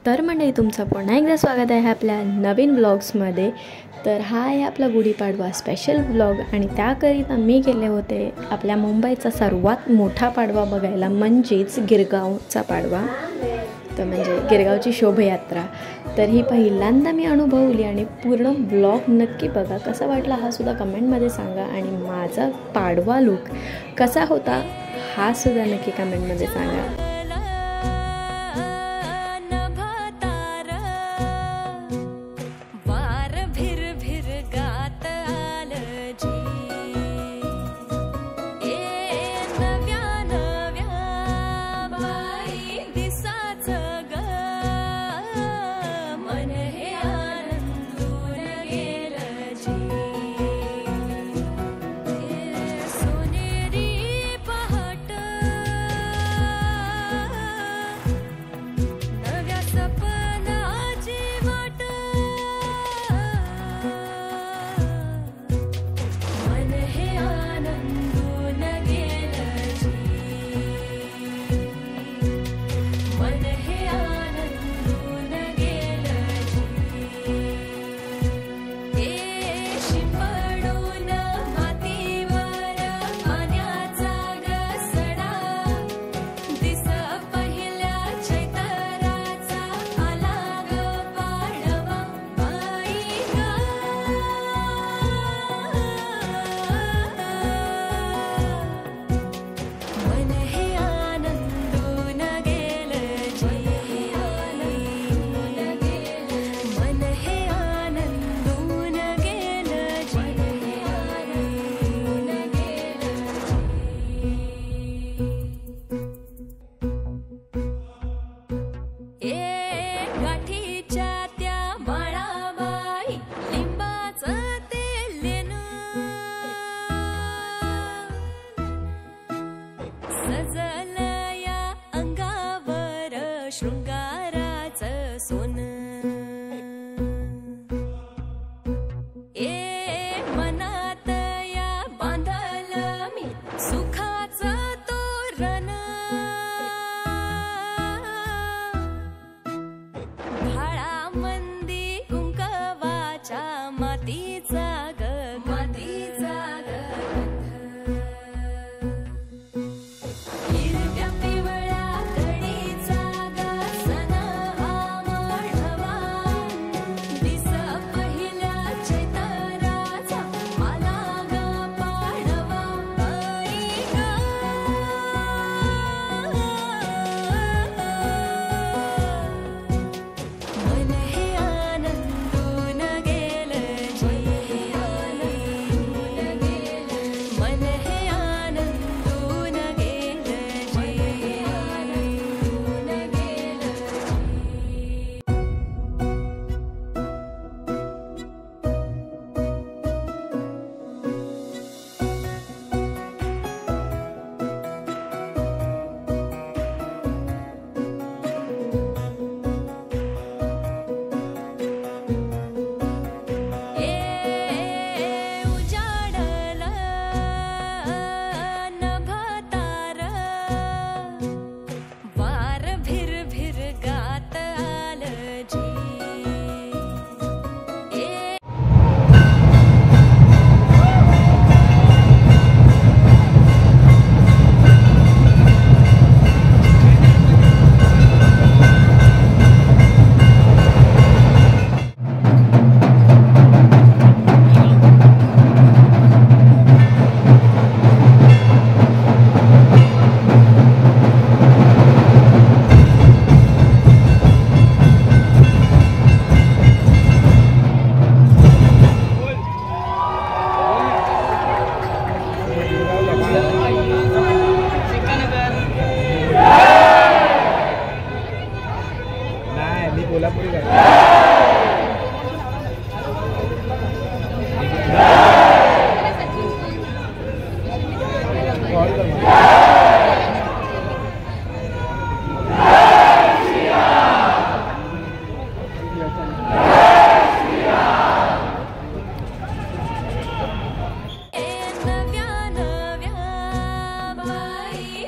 तर मंडळी तुमचं पुन्हा एकदा स्वागत आहे आपल्या नवीन व्लॉग्समध्ये। तर हा आहे आपला गुढीपाडवा स्पेशल व्लॉग आणि त्याकरिता मी गेले होते आपल्या मुंबईचा सर्वात मोठा पाडवा बघायला, म्हणजेच गिरगावचा पाडवा। तर म्हणजे गिरगावची शोभायात्रा। तर ही पहिल्यांदा मी अनुभवली आणि पूर्ण व्लॉग नक्की बघा। कसा वाटला हा सुद्धा कमेंटमध्ये सांगा आणि माझा पाडवा लुक कसा होता हा सुद्धा नक्की कमेंटमध्ये सांगा। शृंगाराचं सोनं मनात या बांधलं मी सुखाचं तोरण, भाळामंदी कुंकवाच्या मातीचा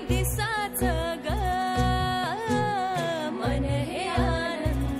दिसाचं ग मन हे आनंद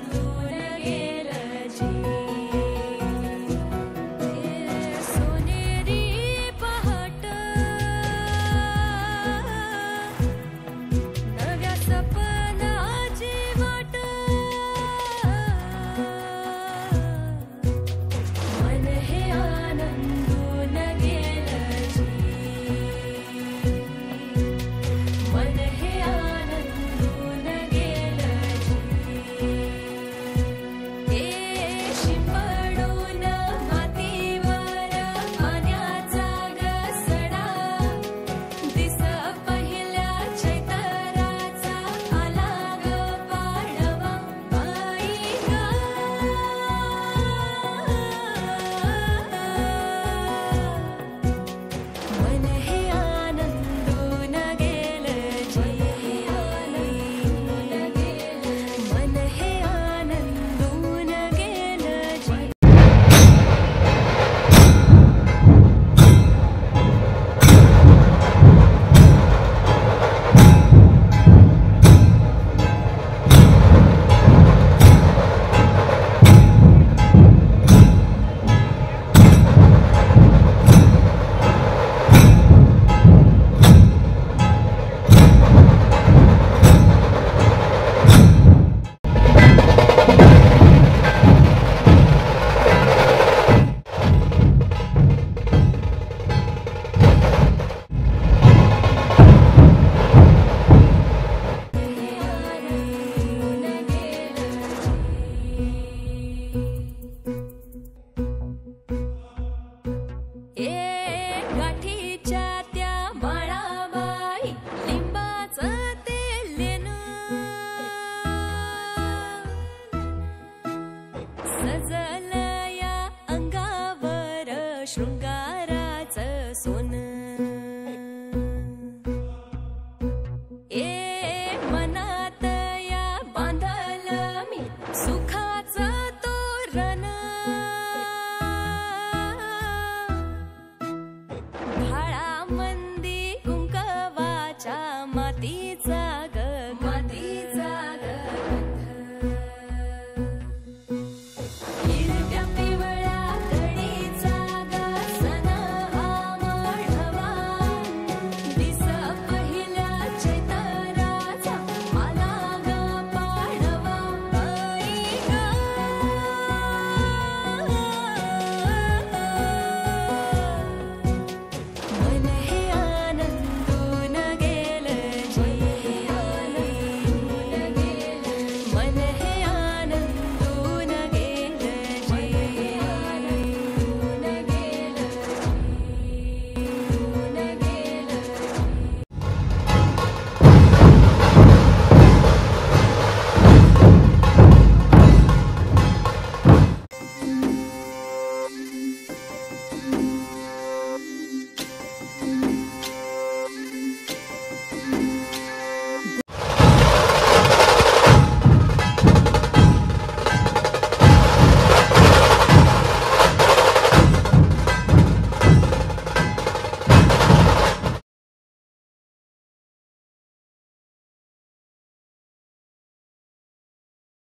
मातीचा मातीचा हिरव्या पिवळ्या कडीचा सण हा माढवा दिस पहिल्या चैतराचा मला ग पाडवा बाई ग मन हे आनंदून गेलं मन हे आनंदून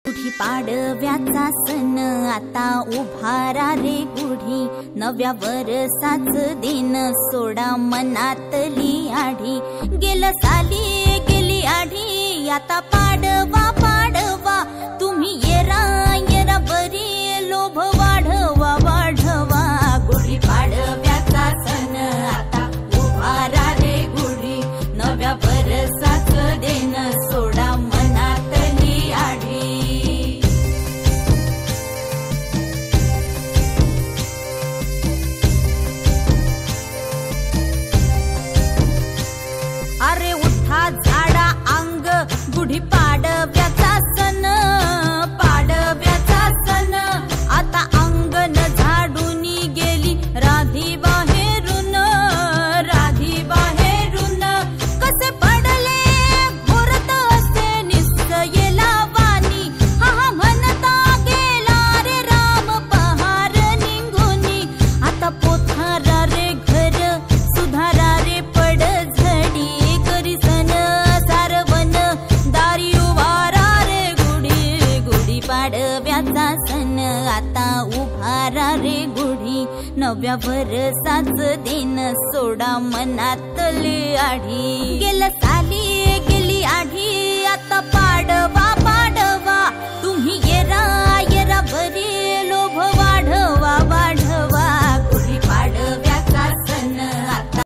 गुढी पाडव्याचा सण आता उभारा रे गुढी नव्या वर्षाच दिन सोडा मनातली आढी गेलं साली गेली आढी आता पाडवा पाडवा तुम्ही येरा येरा बरी लोभ वाढवा वाढवा गुढी पाडव्याचा सण आता उभारा रे गुढी नव्या वर्षाच दिन सोडा मनातली आढी अरे उठा झाडा अंग गुढी पाडव्याचा सण आता अंगण झाडून गेली राधी बाहेरून कसे पडले घोरत असे निश्चयेला वाणी हा म्हणता गेला रे राम पहार निघूनी आता पोथारा रे घर सुधारा रे पड झडी करी सन सारवन दारी उभारा रे गुढी पाडव्याचा सण आता उभारा रे गुढी नव्या वर्षाच दिन सोडा मनातली आढी गेलं